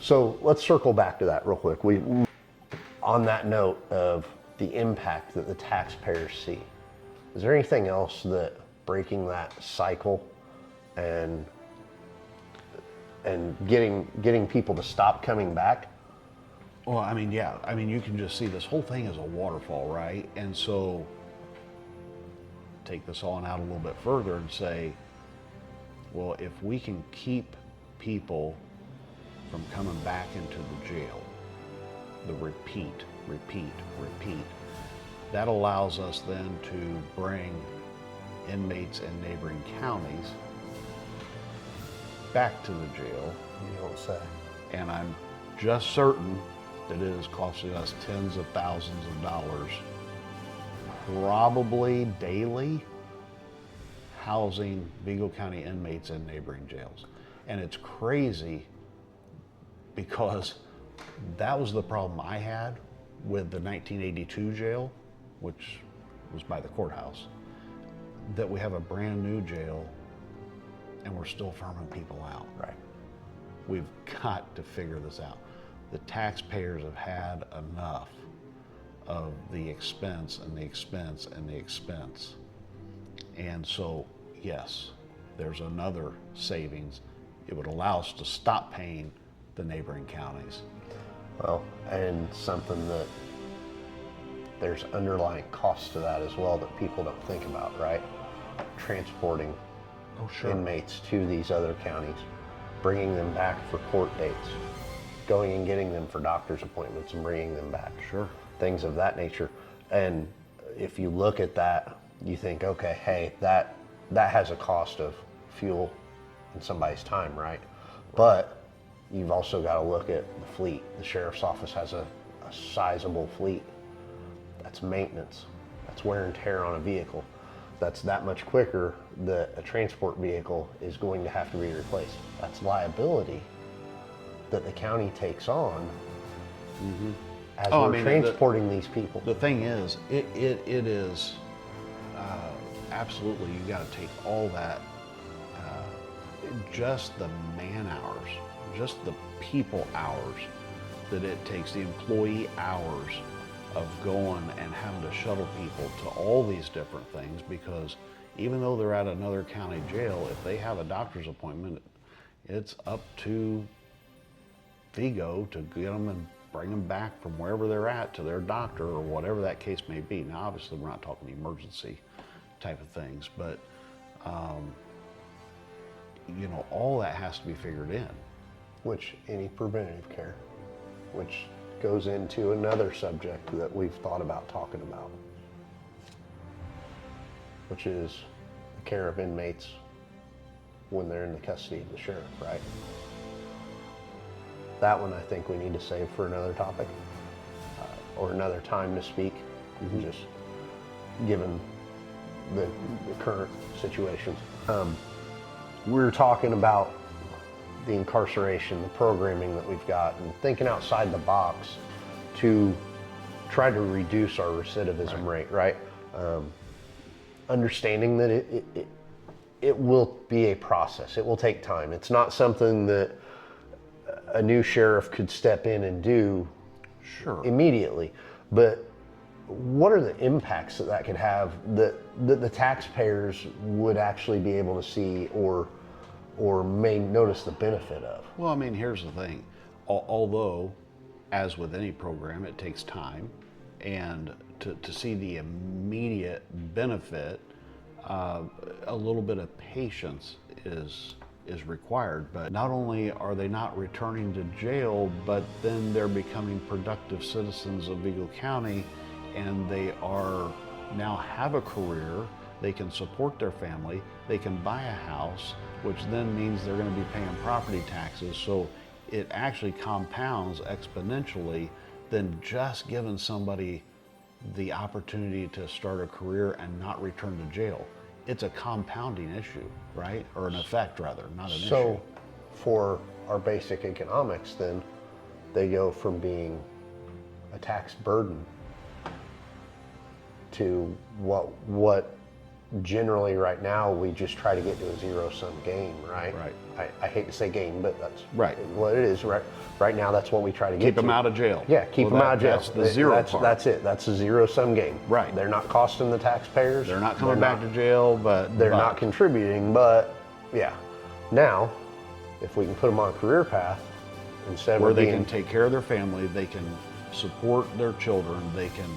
So let's circle back to that real quick. On that note of the impact that the taxpayers see, is there anything else that breaking that cycle and getting people to stop coming back? Well, I mean, yeah. I mean, you can just see this whole thing as a waterfall, right? And so take this on out a little bit further and say, well, if we can keep people from coming back into the jail, the repeat, that allows us then to bring inmates in neighboring counties back to the jail. You don't say. And I'm just certain that it is costing us tens of thousands of dollars, probably daily, housing Vigo County inmates in neighboring jails. And it's crazy because that was the problem I had with the 1982 jail, which was by the courthouse, that we have a brand new jail and we're still farming people out. Right. We've got to figure this out. The taxpayers have had enough of the expense and the expense and the expense. And so, yes, there's another savings. It would allow us to stop paying the neighboring counties. Well, and something that there's underlying costs to that as well that people don't think about, right? Transporting inmates to these other counties, bringing them back for court dates, going and getting them for doctor's appointments and bringing them back. Sure. Things of that nature. And if you look at that, you think, okay, hey, that has a cost of fuel and somebody's time, right? But you've also got to look at the fleet. The sheriff's office has a sizable fleet. That's maintenance. That's wear and tear on a vehicle. That's that much quicker that a transport vehicle is going to have to be replaced. That's liability that the county takes on as we're transporting these people. The thing is, it is absolutely, you got to take all that, just the man hours, just the people hours that it takes, the employee hours of going and having to shuttle people to all these different things, because even though they're at another county jail, if they have a doctor's appointment, it's up to Vigo to get them and bring them back from wherever they're at to their doctor or whatever that case may be. Now, obviously, we're not talking emergency type of things, but you know, all that has to be figured in. Which any preventative care, which goes into another subject that we've thought about talking about, which is the care of inmates when they're in the custody of the sheriff, right? That one I think we need to save for another topic or another time to speak, just given the current situations. We were talking about the incarceration, the programming that we've got, and thinking outside the box to try to reduce our recidivism rate, right? Understanding that it will be a process. It will take time. It's not something that a new sheriff could step in and do immediately. But what are the impacts that could have that the taxpayers would actually be able to see or may notice the benefit of? Well, I mean, here's the thing. Although, as with any program, it takes time, and to see the immediate benefit, a little bit of patience is required. But not only are they not returning to jail, but then they're becoming productive citizens of Vigo County, and they are now have a career, they can support their family, they can buy a house, which then means they're going to be paying property taxes. So it actually compounds exponentially than just giving somebody the opportunity to start a career and not return to jail. It's a compounding issue, right? Or an effect rather, not an issue. So for our basic economics then, they go from being a tax burden to what generally right now we just try to get to a zero-sum game, right? Right. I hate to say game, but that's Right. what it is. Right now, that's what we try to get Keep to. them out of jail. Yeah, keep them out of jail. That's the zero part. That's it. That's a zero-sum game. Right. They're not costing the taxpayers. They're not coming back to jail, but they're not contributing. But yeah, now if we can put them on a career path instead where of they being, can take care of their family, they can support their children, they can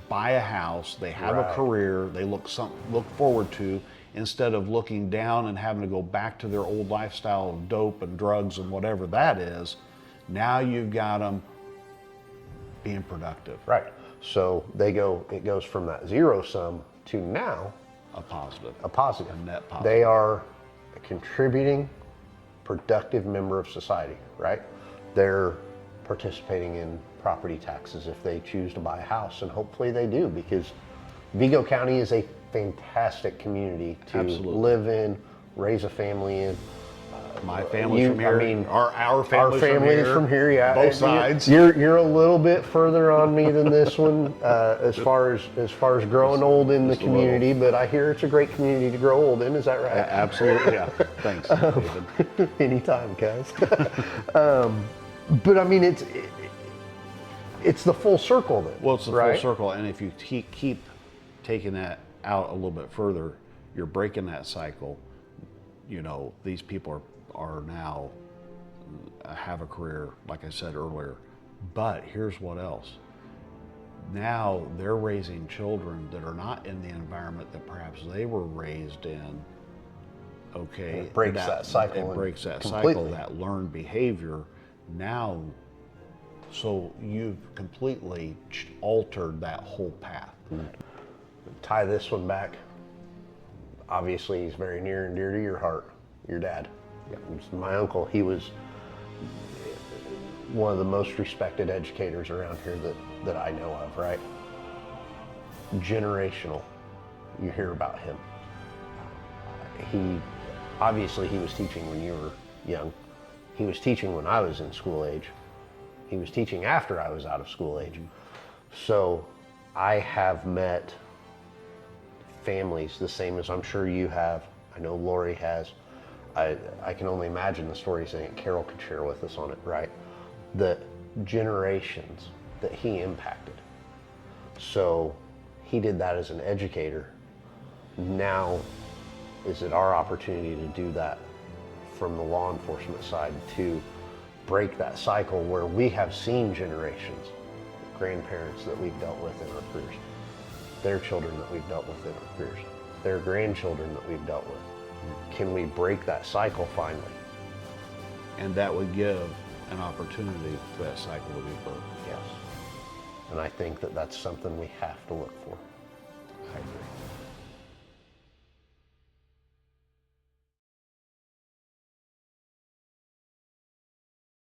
buy a house, they have a Right. career, they look forward to, instead of looking down and having to go back to their old lifestyle of dope and drugs and whatever that is. Now you've got them being productive. right. So it goes from that zero sum to now A positive. a positive. A net positive. They are a contributing, productive member of society, right? They're participating in property taxes if they choose to buy a house, and hopefully they do, because Vigo County is a fantastic community to Absolutely. live in, raise a family in. My family's from here. I mean, our family's from here, yeah. Both sides. You're a little bit further on me than this one, as far as growing old in the just a little. community. But I hear it's a great community to grow old in. Is that right? Absolutely, yeah. Thanks, David. Anytime, guys. But I mean, it's the full circle then. Well, it's the right? full circle, and if you keep taking that out a little bit further, you're breaking that cycle. You know, these people are now have a career, like I said earlier. But here's what else. Now they're raising children that are not in the environment that perhaps they were raised in. Okay, It breaks that cycle It breaks that completely. cycle, that learned behavior. Now, so you've completely altered that whole path. Tie this one back. Obviously, he's very near and dear to your heart. Your dad. My uncle. He was one of the most respected educators around here that I know of. Right. Generational. You hear about him. He was teaching when you were young. He was teaching when I was in school age. He was teaching after I was out of school age. So I have met families the same as I'm sure you have. I know Lori has. I can only imagine the stories that Carol could share with us on it, right? The generations that he impacted. So he did that as an educator. Now is it our opportunity to do that from the law enforcement side, to break that cycle where we have seen generations, grandparents that we've dealt with in our careers, their children that we've dealt with in our careers, their grandchildren that we've dealt with. Can we break that cycle finally? And that would give an opportunity for that cycle to be broken. Yes. And I think that that's something we have to look for.